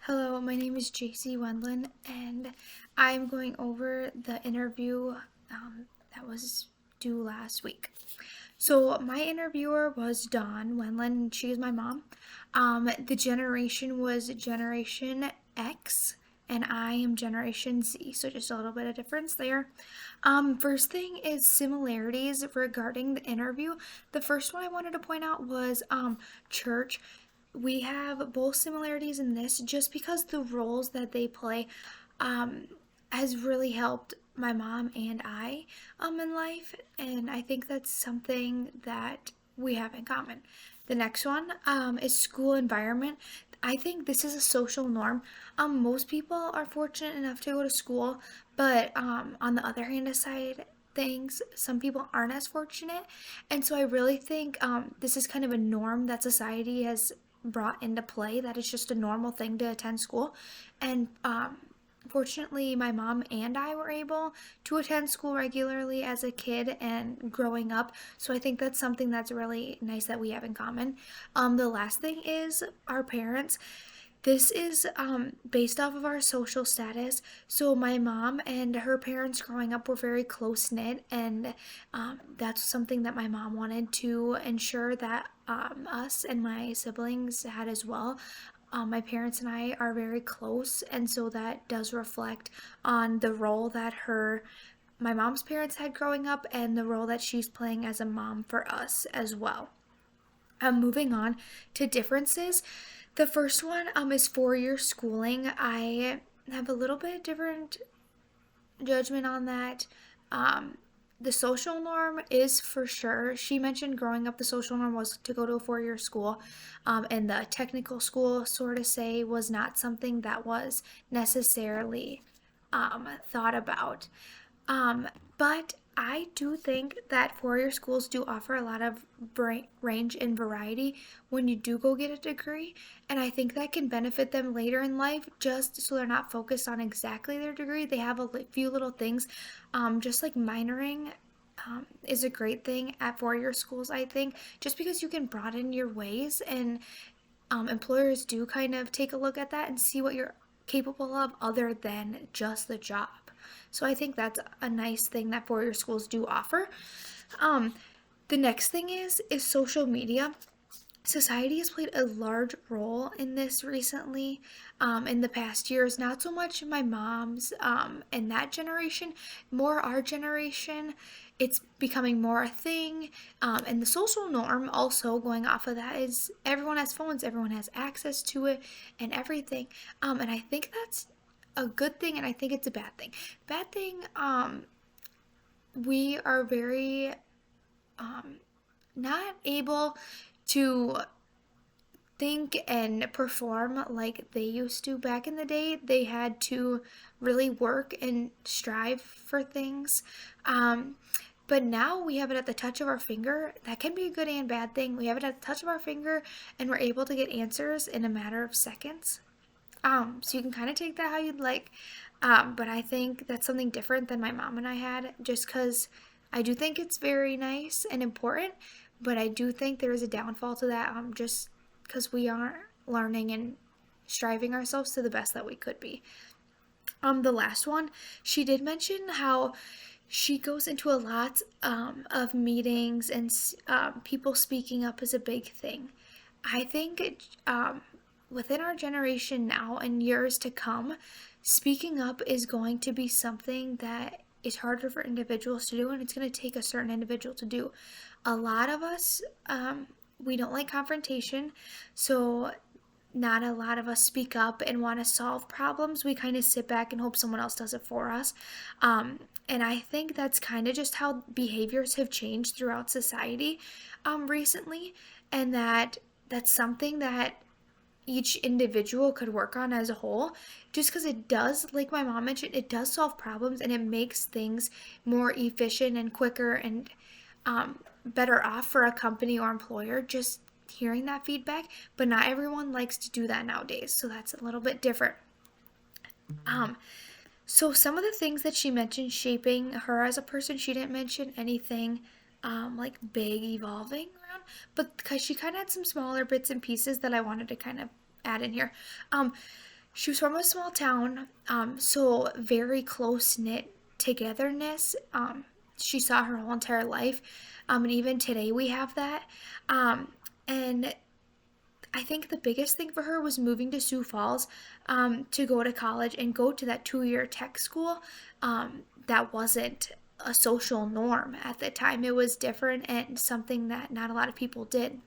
Hello, my name is JacieWendland, and I'm going over the interview that was due last week. So, my interviewer was Dawn Wendland, she is my mom. The generation was Generation X, and I am Generation Z, so just a little bit of difference there. First thing is similarities regarding the interview. The first one I wanted to point out was church. We have both similarities in this just because the roles that they play um, has really helped my mom and I in life, and I think that's something that we have in common. The next one is school environment. I think this is a social norm. Most people are fortunate enough to go to school, but on the other hand aside, things some people aren't as fortunate, and so I really think this is kind of a norm that society has brought into play, that it's just a normal thing to attend school. And fortunately, my mom and I were able to attend school regularly as a kid and growing up. So I think that's something that's really nice that we have in common. The last thing is our parents. This is based off of our social status. So, my mom and her parents growing up were very close knit, and that's something that my mom wanted to ensure that us and my siblings had as well. My parents and I are very close, and so that does reflect on the role that my mom's parents had growing up and the role that she's playing as a mom for us as well. Moving on to differences. The first one is 4 year schooling. I have a little bit different judgment on that. The social norm is for sure. She mentioned growing up, the social norm was to go to a 4 year school, and the technical school, sort of say, was not something that was necessarily thought about. But I do think that 4 year schools do offer a lot of range and variety when you do go get a degree, and I think that can benefit them later in life just so they're not focused on exactly their degree. They have a few little things, just like minoring. Is a great thing at 4 year schools, I think, just because you can broaden your ways, and employers do kind of take a look at that and see what you're capable of other than just the job. So I think that's a nice thing that 4 year schools do offer. Um, the next thing is social media. Society has played a large role in this recently, in the past years. Not so much my mom's and that generation, more our generation. It's becoming more a thing, and the social norm also going off of that is everyone has phones, everyone has access to it, and everything. And I think that's a good thing, and I think it's a bad thing. Bad thing, we are very not able to think and perform like they used to back in the day. They had to really work and strive for things. But now we have it at the touch of our finger. That can be a good and bad thing. We have it at the touch of our finger, and we're able to get answers in a matter of seconds. So you can kind of take that how you'd like. But I think that's something different than my mom and I had, just because I do think it's very nice and important, but I do think there is a downfall to that, just because we aren't learning and striving ourselves to the best that we could be. The last one, she did mention how she goes into a lot of meetings, and people speaking up is a big thing. I think within our generation now and years to come, speaking up is going to be something that is harder for individuals to do, and it's going to take a certain individual to do. A lot of us, we don't like confrontation, so not a lot of us speak up and want to solve problems. We kind of sit back and hope someone else does it for us. And I think that's kind of just how behaviors have changed throughout society recently, and that's something that each individual could work on as a whole, just because it does, like my mom mentioned, it does solve problems, and it makes things more efficient and quicker and better off for a company or employer, just hearing that feedback. But not everyone likes to do that nowadays, so that's a little bit different. So some of the things that she mentioned shaping her as a person, she didn't mention anything like big evolving around, but because she kind of had some smaller bits and pieces that I wanted to kind of add in here. She was from a small town, so very close knit togetherness. She saw her whole entire life, and even today we have that. And I think the biggest thing for her was moving to Sioux Falls to go to college and go to that 2 year tech school that wasn't a social norm at the time. It was different and something that not a lot of people did.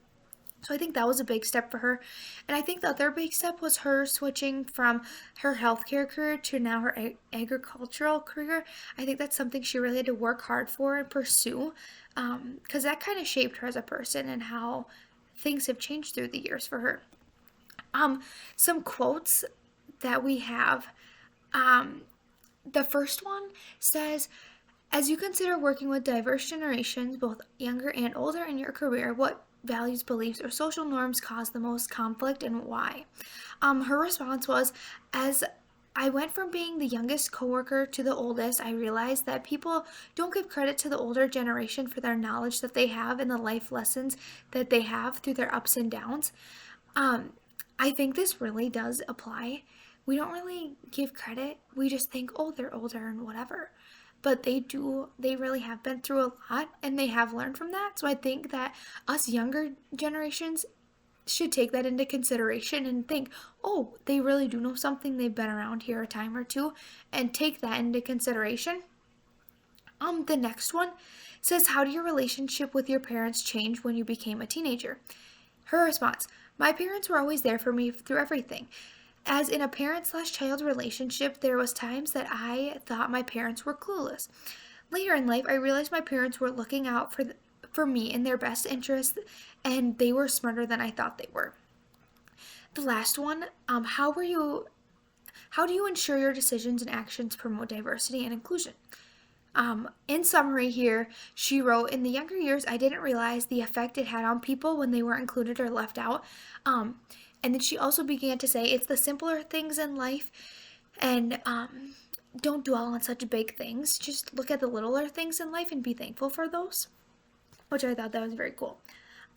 So I think that was a big step for her. And I think the other big step was her switching from her healthcare career to now her agricultural career. I think that's something she really had to work hard for and pursue because that kind of shaped her as a person and how things have changed through the years for her. Some quotes that we have. The first one says, as you consider working with diverse generations, both younger and older, in your career, what values, beliefs, or social norms cause the most conflict and why? Her response was, as I went from being the youngest coworker to the oldest, I realized that people don't give credit to the older generation for their knowledge that they have and the life lessons that they have through their ups and downs. Um, I think this really does apply. We don't really give credit. We just think, oh, they're older and whatever. But they really have been through a lot and they have learned from that. So I think that us younger generations should take that into consideration and think, oh, they really do know something. They've been around here a time or two, and take that into consideration. The next one says, how did your relationship with your parents change when you became a teenager? Her response, my parents were always there for me through everything. As in a parent/child relationship, there was times that I thought my parents were clueless. Later in life, I realized my parents were looking out for me in their best interest, and they were smarter than I thought they were. The last one, how do you ensure your decisions and actions promote diversity and inclusion? In summary here, she wrote, in the younger years, I didn't realize the effect it had on people when they were included or left out. And then she also began to say, it's the simpler things in life, and don't dwell on such big things. Just look at the littler things in life and be thankful for those, which I thought that was very cool.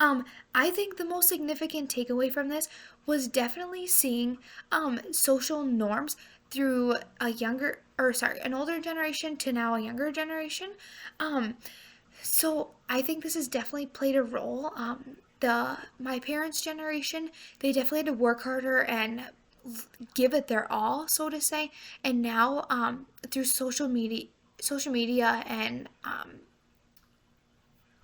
I think the most significant takeaway from this was definitely seeing social norms through an older generation to now a younger generation. So I think this has definitely played a role. My parents' generation, they definitely had to work harder and give it their all, so to say. And now, through social media and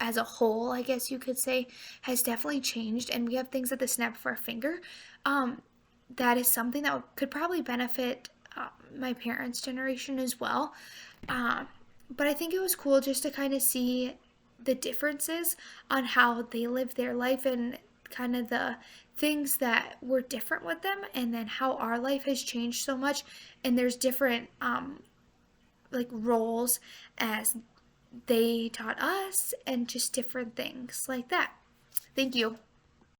as a whole, I guess you could say, has definitely changed, and we have things at the snap of our finger. That is something that could probably benefit my parents' generation as well. But I think it was cool just to kind of see the differences on how they lived their life and kind of the things that were different with them, and then how our life has changed so much. And there's different like roles as they taught us and just different things like that. Thank you.